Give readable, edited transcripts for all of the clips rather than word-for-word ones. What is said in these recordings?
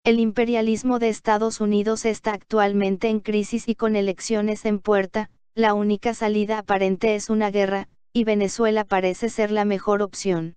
El imperialismo de Estados Unidos está actualmente en crisis y con elecciones en puerta, la única salida aparente es una guerra, y Venezuela parece ser la mejor opción.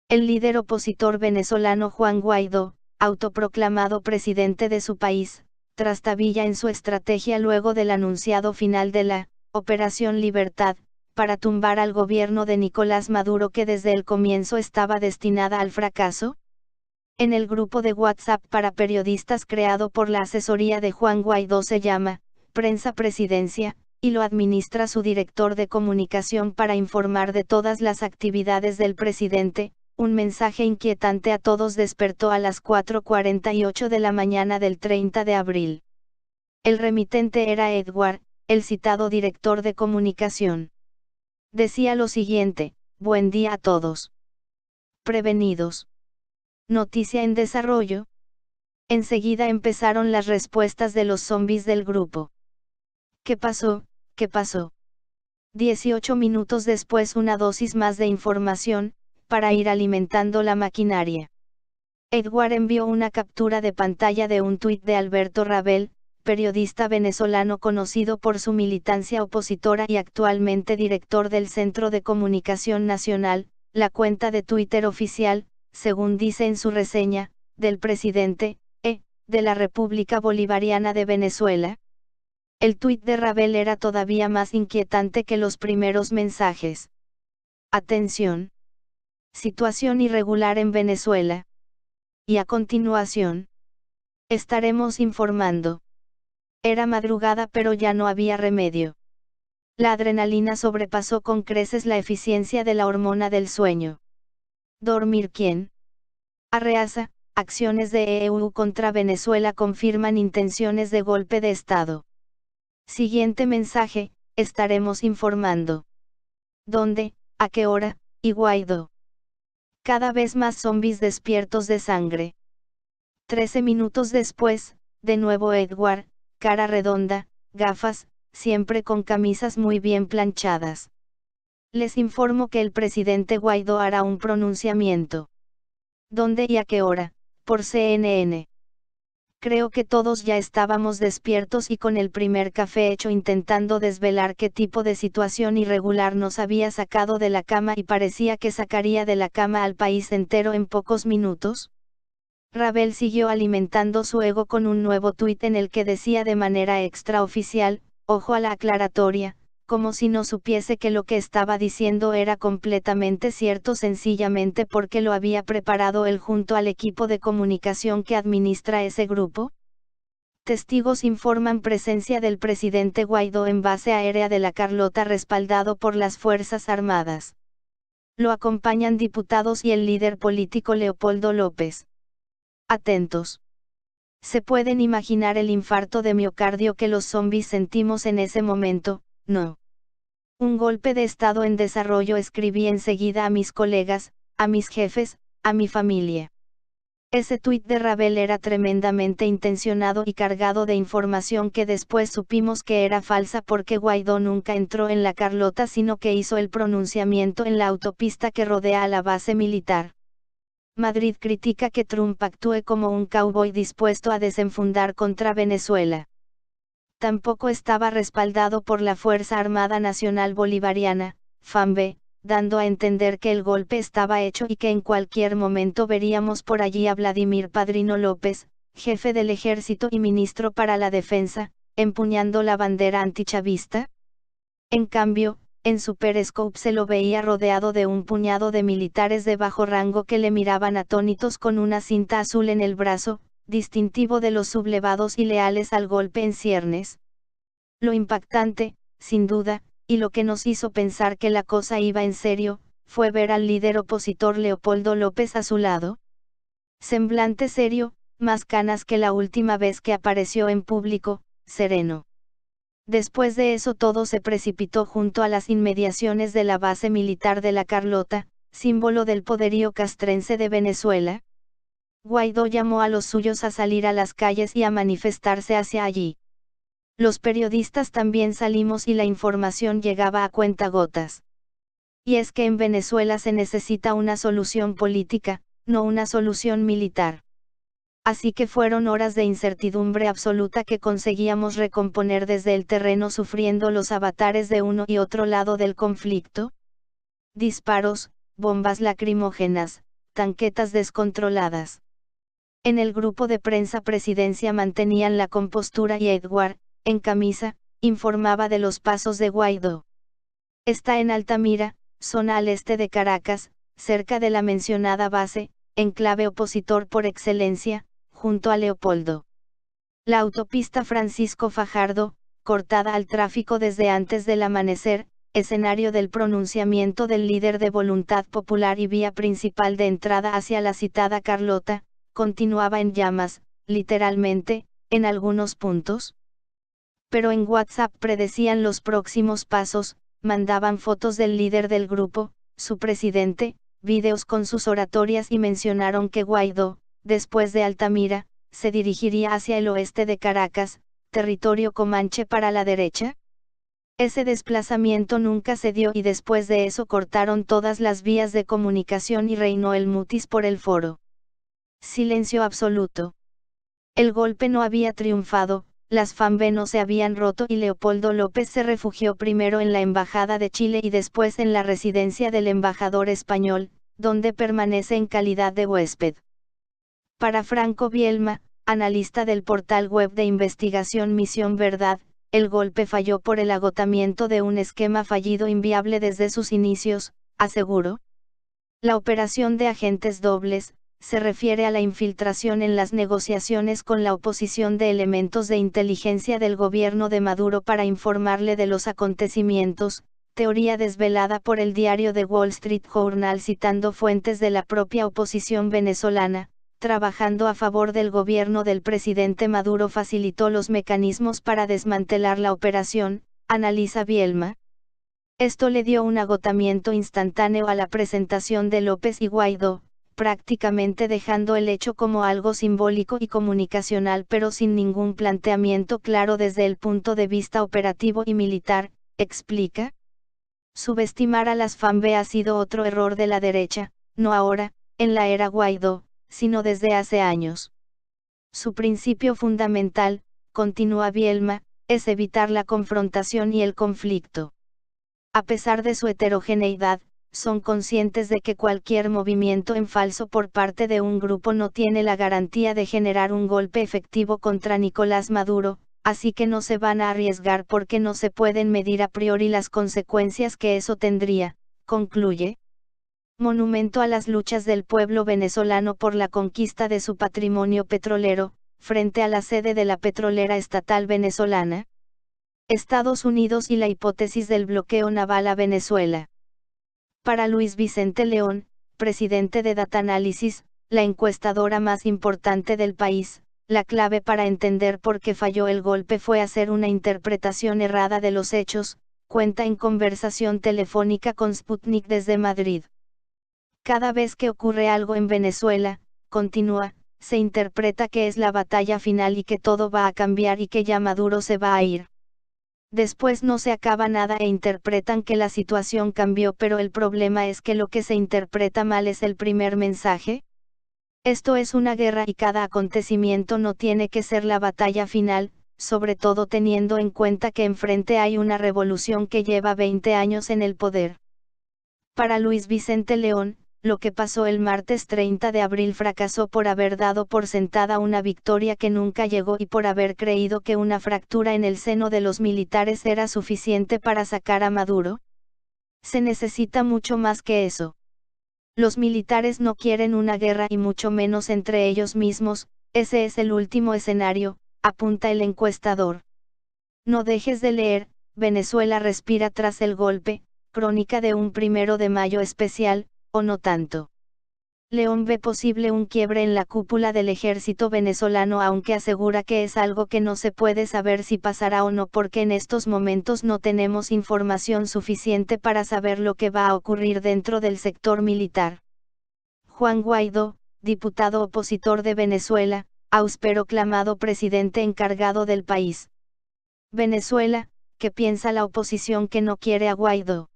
El líder opositor venezolano Juan Guaidó, autoproclamado presidente de su país, trastabilla en su estrategia luego del anunciado final de la Operación Libertad, para tumbar al gobierno de Nicolás Maduro que desde el comienzo estaba destinada al fracaso. En el grupo de WhatsApp para periodistas creado por la asesoría de Juan Guaidó se llama Prensa Presidencia, y lo administra su director de comunicación para informar de todas las actividades del presidente. Un mensaje inquietante a todos despertó a las 4:48 de la mañana del 30 de abril. El remitente era Edward, el citado director de comunicación. Decía lo siguiente: buen día a todos. Prevenidos. Noticia en desarrollo. Enseguida empezaron las respuestas de los zombies del grupo. ¿Qué pasó? ¿Qué pasó? 18 minutos después una dosis más de información, para ir alimentando la maquinaria. Edward envió una captura de pantalla de un tuit de Alberto Rabel, periodista venezolano conocido por su militancia opositora y actualmente director del Centro de Comunicación Nacional, la cuenta de Twitter oficial, según dice en su reseña, del presidente, de la República Bolivariana de Venezuela. El tuit de Rabel era todavía más inquietante que los primeros mensajes. Atención. Situación irregular en Venezuela. Y a continuación, estaremos informando. Era madrugada pero ya no había remedio. La adrenalina sobrepasó con creces la eficiencia de la hormona del sueño. ¿Dormir quién? Arreaza, acciones de EU contra Venezuela confirman intenciones de golpe de Estado. Siguiente mensaje, estaremos informando. ¿Dónde, a qué hora, y Guaidó? Cada vez más zombies despiertos de sangre. 13 minutos después, de nuevo Edward, cara redonda, gafas, siempre con camisas muy bien planchadas. Les informo que el presidente Guaidó hará un pronunciamiento. ¿Dónde y a qué hora? Por CNN. Creo que todos ya estábamos despiertos y con el primer café hecho intentando desvelar qué tipo de situación irregular nos había sacado de la cama y parecía que sacaría de la cama al país entero en pocos minutos. Rabel siguió alimentando su ego con un nuevo tuit en el que decía de manera extraoficial, ojo a la aclaratoria, como si no supiese que lo que estaba diciendo era completamente cierto sencillamente porque lo había preparado él junto al equipo de comunicación que administra ese grupo. Testigos informan presencia del presidente Guaidó en base aérea de La Carlota respaldado por las Fuerzas Armadas. Lo acompañan diputados y el líder político Leopoldo López. Atentos. Se pueden imaginar el infarto de miocardio que los zombies sentimos en ese momento, ¿no? Un golpe de Estado en desarrollo, escribí enseguida a mis colegas, a mis jefes, a mi familia. Ese tuit de Rabel era tremendamente intencionado y cargado de información que después supimos que era falsa porque Guaidó nunca entró en La Carlota sino que hizo el pronunciamiento en la autopista que rodea a la base militar. Madrid critica que Trump actúe como un cowboy dispuesto a desenfundar contra Venezuela. Tampoco estaba respaldado por la Fuerza Armada Nacional Bolivariana, FAMB, dando a entender que el golpe estaba hecho y que en cualquier momento veríamos por allí a Vladimir Padrino López, jefe del ejército y ministro para la defensa, empuñando la bandera antichavista. En cambio, en su periscope se lo veía rodeado de un puñado de militares de bajo rango que le miraban atónitos con una cinta azul en el brazo, distintivo de los sublevados y leales al golpe en ciernes. Lo impactante, sin duda, y lo que nos hizo pensar que la cosa iba en serio, fue ver al líder opositor Leopoldo López a su lado. Semblante serio, más canas que la última vez que apareció en público, sereno. Después de eso todo se precipitó junto a las inmediaciones de la base militar de La Carlota, símbolo del poderío castrense de Venezuela. Guaidó llamó a los suyos a salir a las calles y a manifestarse hacia allí. Los periodistas también salimos y la información llegaba a cuentagotas. Y es que en Venezuela se necesita una solución política, no una solución militar. Así que fueron horas de incertidumbre absoluta que conseguíamos recomponer desde el terreno sufriendo los avatares de uno y otro lado del conflicto. Disparos, bombas lacrimógenas, tanquetas descontroladas. En el grupo de prensa presidencia mantenían la compostura y Edward, en camisa, informaba de los pasos de Guaidó. Está en Altamira, zona al este de Caracas, cerca de la mencionada base, enclave opositor por excelencia, junto a Leopoldo. La autopista Francisco Fajardo, cortada al tráfico desde antes del amanecer, escenario del pronunciamiento del líder de Voluntad Popular y vía principal de entrada hacia la citada Carlota, continuaba en llamas, literalmente, en algunos puntos. Pero en WhatsApp predecían los próximos pasos, mandaban fotos del líder del grupo, su presidente, vídeos con sus oratorias y mencionaron que Guaidó, después de Altamira, se dirigiría hacia el oeste de Caracas, territorio comanche para la derecha. Ese desplazamiento nunca se dio y después de eso cortaron todas las vías de comunicación y reinó el mutis por el foro. Silencio absoluto. El golpe no había triunfado, las FAMB no se habían roto y Leopoldo López se refugió primero en la Embajada de Chile y después en la residencia del embajador español, donde permanece en calidad de huésped. Para Franco Bielma, analista del portal web de investigación Misión Verdad, el golpe falló por el agotamiento de un esquema fallido inviable desde sus inicios, aseguró. La operación de agentes dobles, se refiere a la infiltración en las negociaciones con la oposición de elementos de inteligencia del gobierno de Maduro para informarle de los acontecimientos, teoría desvelada por el diario The Wall Street Journal citando fuentes de la propia oposición venezolana, trabajando a favor del gobierno del presidente Maduro facilitó los mecanismos para desmantelar la operación, analiza Bielma. Esto le dio un agotamiento instantáneo a la presentación de López y Guaidó, prácticamente dejando el hecho como algo simbólico y comunicacional pero sin ningún planteamiento claro desde el punto de vista operativo y militar, explica. Subestimar a las FAMB ha sido otro error de la derecha, no ahora, en la era Guaidó, sino desde hace años. Su principio fundamental, continúa Bielma, es evitar la confrontación y el conflicto. A pesar de su heterogeneidad, son conscientes de que cualquier movimiento en falso por parte de un grupo no tiene la garantía de generar un golpe efectivo contra Nicolás Maduro, así que no se van a arriesgar porque no se pueden medir a priori las consecuencias que eso tendría, concluye. Monumento a las luchas del pueblo venezolano por la conquista de su patrimonio petrolero, frente a la sede de la petrolera estatal venezolana. Estados Unidos y la hipótesis del bloqueo naval a Venezuela. Para Luis Vicente León, presidente de Data Analysis, la encuestadora más importante del país, la clave para entender por qué falló el golpe fue hacer una interpretación errada de los hechos, cuenta en conversación telefónica con Sputnik desde Madrid. Cada vez que ocurre algo en Venezuela, continúa, se interpreta que es la batalla final y que todo va a cambiar y que ya Maduro se va a ir. Después no se acaba nada e interpretan que la situación cambió, pero el problema es que lo que se interpreta mal es el primer mensaje. Esto es una guerra y cada acontecimiento no tiene que ser la batalla final, sobre todo teniendo en cuenta que enfrente hay una revolución que lleva 20 años en el poder. Para Luis Vicente León, lo que pasó el martes 30 de abril fracasó por haber dado por sentada una victoria que nunca llegó y por haber creído que una fractura en el seno de los militares era suficiente para sacar a Maduro. Se necesita mucho más que eso. Los militares no quieren una guerra y mucho menos entre ellos mismos, ese es el último escenario, apunta el encuestador. No dejes de leer, Venezuela respira tras el golpe, crónica de un 1 de mayo especial, o no tanto. León ve posible un quiebre en la cúpula del ejército venezolano aunque asegura que es algo que no se puede saber si pasará o no porque en estos momentos no tenemos información suficiente para saber lo que va a ocurrir dentro del sector militar. Juan Guaidó, diputado opositor de Venezuela, autoproclamado presidente encargado del país. Venezuela, ¿qué piensa la oposición que no quiere a Guaidó?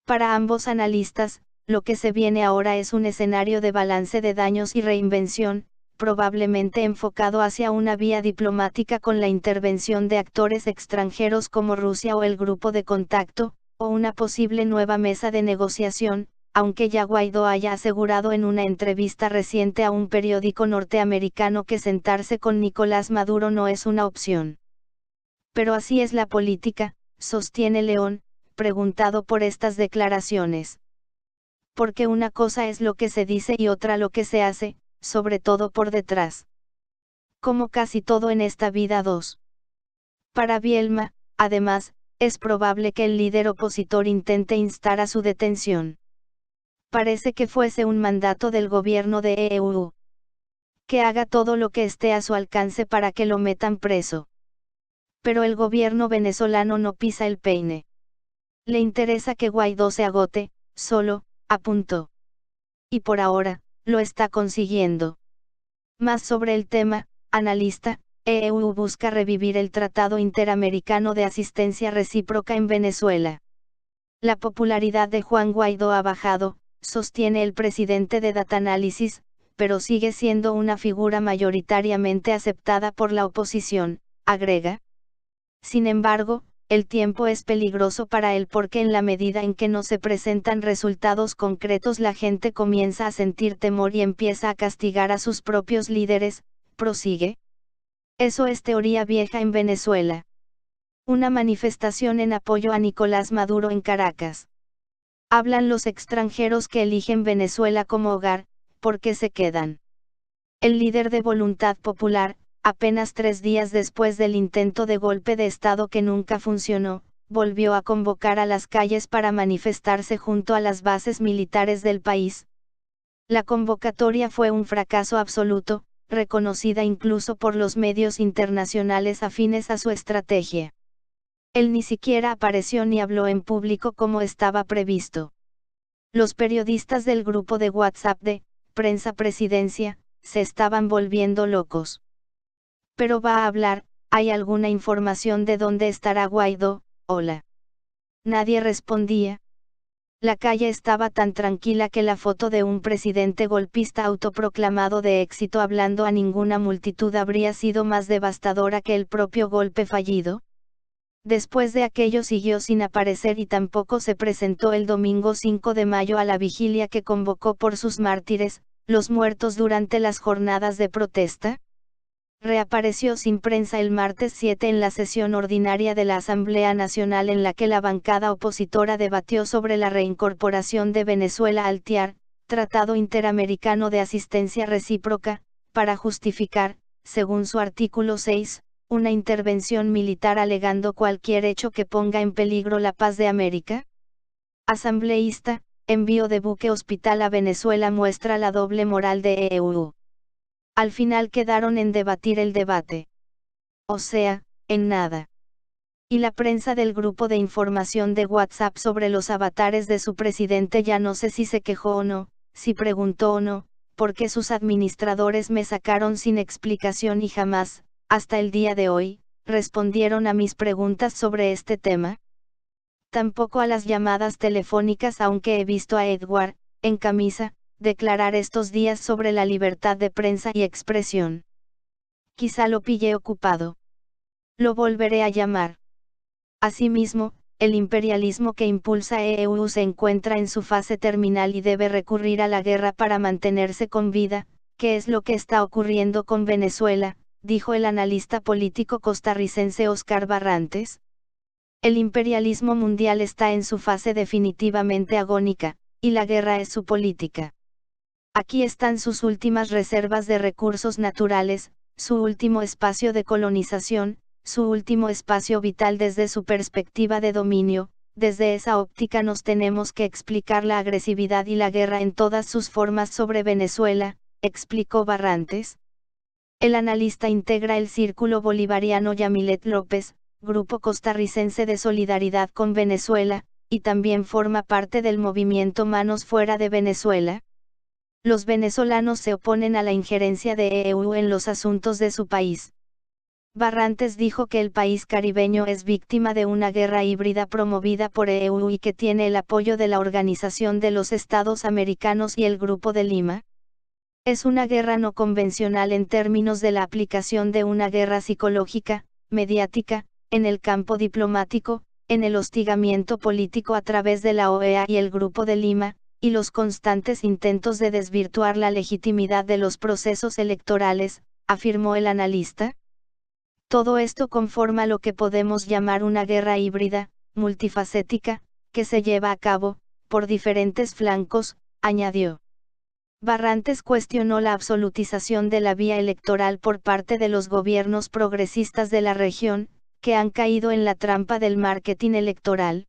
Para ambos analistas, lo que se viene ahora es un escenario de balance de daños y reinvención, probablemente enfocado hacia una vía diplomática con la intervención de actores extranjeros como Rusia o el Grupo de Contacto, o una posible nueva mesa de negociación, aunque ya Guaidó haya asegurado en una entrevista reciente a un periódico norteamericano que sentarse con Nicolás Maduro no es una opción. Pero así es la política, sostiene León, preguntado por estas declaraciones. Porque una cosa es lo que se dice y otra lo que se hace, sobre todo por detrás. Como casi todo en esta vida. 2. Para Bielma, además, es probable que el líder opositor intente instar a su detención. Parece que fuese un mandato del gobierno de EU. Que haga todo lo que esté a su alcance para que lo metan preso. Pero el gobierno venezolano no pisa el peine. Le interesa que Guaidó se agote, solo, apuntó. Y por ahora, lo está consiguiendo. Más sobre el tema, analista, EU busca revivir el Tratado Interamericano de Asistencia Recíproca en Venezuela. La popularidad de Juan Guaidó ha bajado, sostiene el presidente de Datanálisis, pero sigue siendo una figura mayoritariamente aceptada por la oposición, agrega. Sin embargo, el tiempo es peligroso para él porque en la medida en que no se presentan resultados concretos la gente comienza a sentir temor y empieza a castigar a sus propios líderes, prosigue. Eso es teoría vieja en Venezuela. Una manifestación en apoyo a Nicolás Maduro en Caracas. Hablan los extranjeros que eligen Venezuela como hogar, porque se quedan. El líder de Voluntad Popular, apenas 3 días después del intento de golpe de Estado que nunca funcionó, volvió a convocar a las calles para manifestarse junto a las bases militares del país. La convocatoria fue un fracaso absoluto, reconocida incluso por los medios internacionales afines a su estrategia. Él ni siquiera apareció ni habló en público como estaba previsto. Los periodistas del grupo de WhatsApp de Prensa Presidencia se estaban volviendo locos. Pero va a hablar, ¿hay alguna información de dónde estará Guaidó? Hola. Nadie respondía. La calle estaba tan tranquila que la foto de un presidente golpista autoproclamado de éxito hablando a ninguna multitud habría sido más devastadora que el propio golpe fallido. Después de aquello siguió sin aparecer y tampoco se presentó el domingo 5 de mayo a la vigilia que convocó por sus mártires, los muertos durante las jornadas de protesta. Reapareció sin prensa el martes 7 en la sesión ordinaria de la Asamblea Nacional en la que la bancada opositora debatió sobre la reincorporación de Venezuela al TIAR, Tratado Interamericano de Asistencia Recíproca, para justificar, según su artículo 6, una intervención militar alegando cualquier hecho que ponga en peligro la paz de América. Asambleísta, envío de buque hospital a Venezuela muestra la doble moral de EU. Al final quedaron en debatir el debate. O sea, en nada. Y la prensa del grupo de información de WhatsApp sobre los avatares de su presidente ya no sé si se quejó o no, si preguntó o no, porque sus administradores me sacaron sin explicación y jamás, hasta el día de hoy, respondieron a mis preguntas sobre este tema. Tampoco a las llamadas telefónicas, aunque he visto a Edward, en camisa, declarar estos días sobre la libertad de prensa y expresión. Quizá lo pillé ocupado. Lo volveré a llamar. Asimismo, el imperialismo que impulsa EU se encuentra en su fase terminal y debe recurrir a la guerra para mantenerse con vida, que es lo que está ocurriendo con Venezuela, dijo el analista político costarricense Oscar Barrantes. El imperialismo mundial está en su fase definitivamente agónica, y la guerra es su política. Aquí están sus últimas reservas de recursos naturales, su último espacio de colonización, su último espacio vital desde su perspectiva de dominio. Desde esa óptica nos tenemos que explicar la agresividad y la guerra en todas sus formas sobre Venezuela, explicó Barrantes. El analista integra el Círculo Bolivariano Yamilet López, grupo costarricense de solidaridad con Venezuela, y también forma parte del movimiento Manos Fuera de Venezuela. Los venezolanos se oponen a la injerencia de EU en los asuntos de su país. Barrantes dijo que el país caribeño es víctima de una guerra híbrida promovida por EU y que tiene el apoyo de la Organización de los Estados Americanos y el Grupo de Lima. Es una guerra no convencional en términos de la aplicación de una guerra psicológica, mediática, en el campo diplomático, en el hostigamiento político a través de la OEA y el Grupo de Lima, y los constantes intentos de desvirtuar la legitimidad de los procesos electorales, afirmó el analista. Todo esto conforma lo que podemos llamar una guerra híbrida, multifacética, que se lleva a cabo, por diferentes flancos, añadió. Barrantes cuestionó la absolutización de la vía electoral por parte de los gobiernos progresistas de la región, que han caído en la trampa del marketing electoral.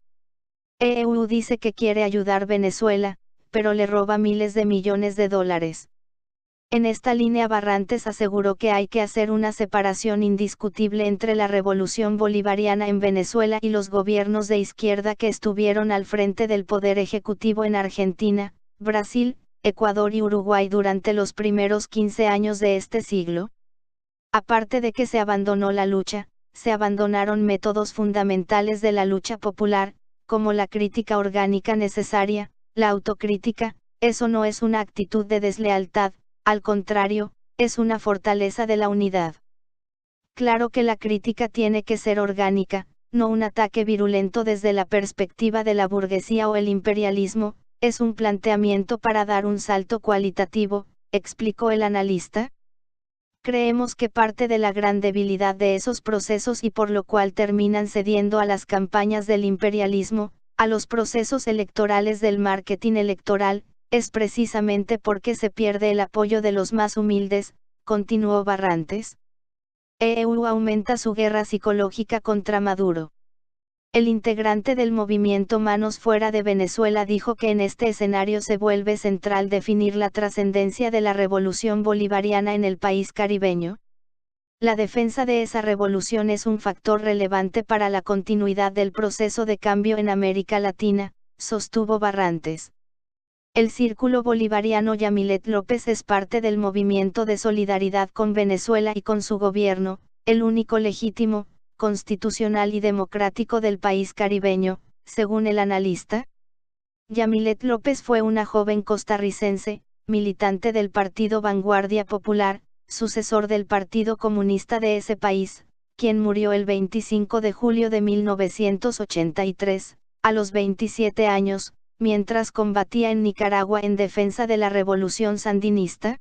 EU dice que quiere ayudar Venezuela, pero le roba miles de millones de dólares. En esta línea Barrantes aseguró que hay que hacer una separación indiscutible entre la revolución bolivariana en Venezuela y los gobiernos de izquierda que estuvieron al frente del poder ejecutivo en Argentina, Brasil, Ecuador y Uruguay durante los primeros 15 años de este siglo. Aparte de que se abandonó la lucha, se abandonaron métodos fundamentales de la lucha popular, como la crítica orgánica necesaria, la autocrítica. Eso no es una actitud de deslealtad, al contrario, es una fortaleza de la unidad. Claro que la crítica tiene que ser orgánica, no un ataque virulento desde la perspectiva de la burguesía o el imperialismo, es un planteamiento para dar un salto cualitativo, explicó el analista. Creemos que parte de la gran debilidad de esos procesos y por lo cual terminan cediendo a las campañas del imperialismo, a los procesos electorales del marketing electoral, es precisamente porque se pierde el apoyo de los más humildes, continuó Barrantes. EU aumenta su guerra psicológica contra Maduro. El integrante del movimiento Manos Fuera de Venezuela dijo que en este escenario se vuelve central definir la trascendencia de la revolución bolivariana en el país caribeño. La defensa de esa revolución es un factor relevante para la continuidad del proceso de cambio en América Latina, sostuvo Barrantes. El Círculo Bolivariano Yamilet López es parte del movimiento de solidaridad con Venezuela y con su gobierno, el único legítimo, constitucional y democrático del país caribeño, según el analista. Yamilet López fue una joven costarricense, militante del Partido Vanguardia Popular, sucesor del Partido Comunista de ese país, quien murió el 25 de julio de 1983, a los 27 años, mientras combatía en Nicaragua en defensa de la revolución sandinista.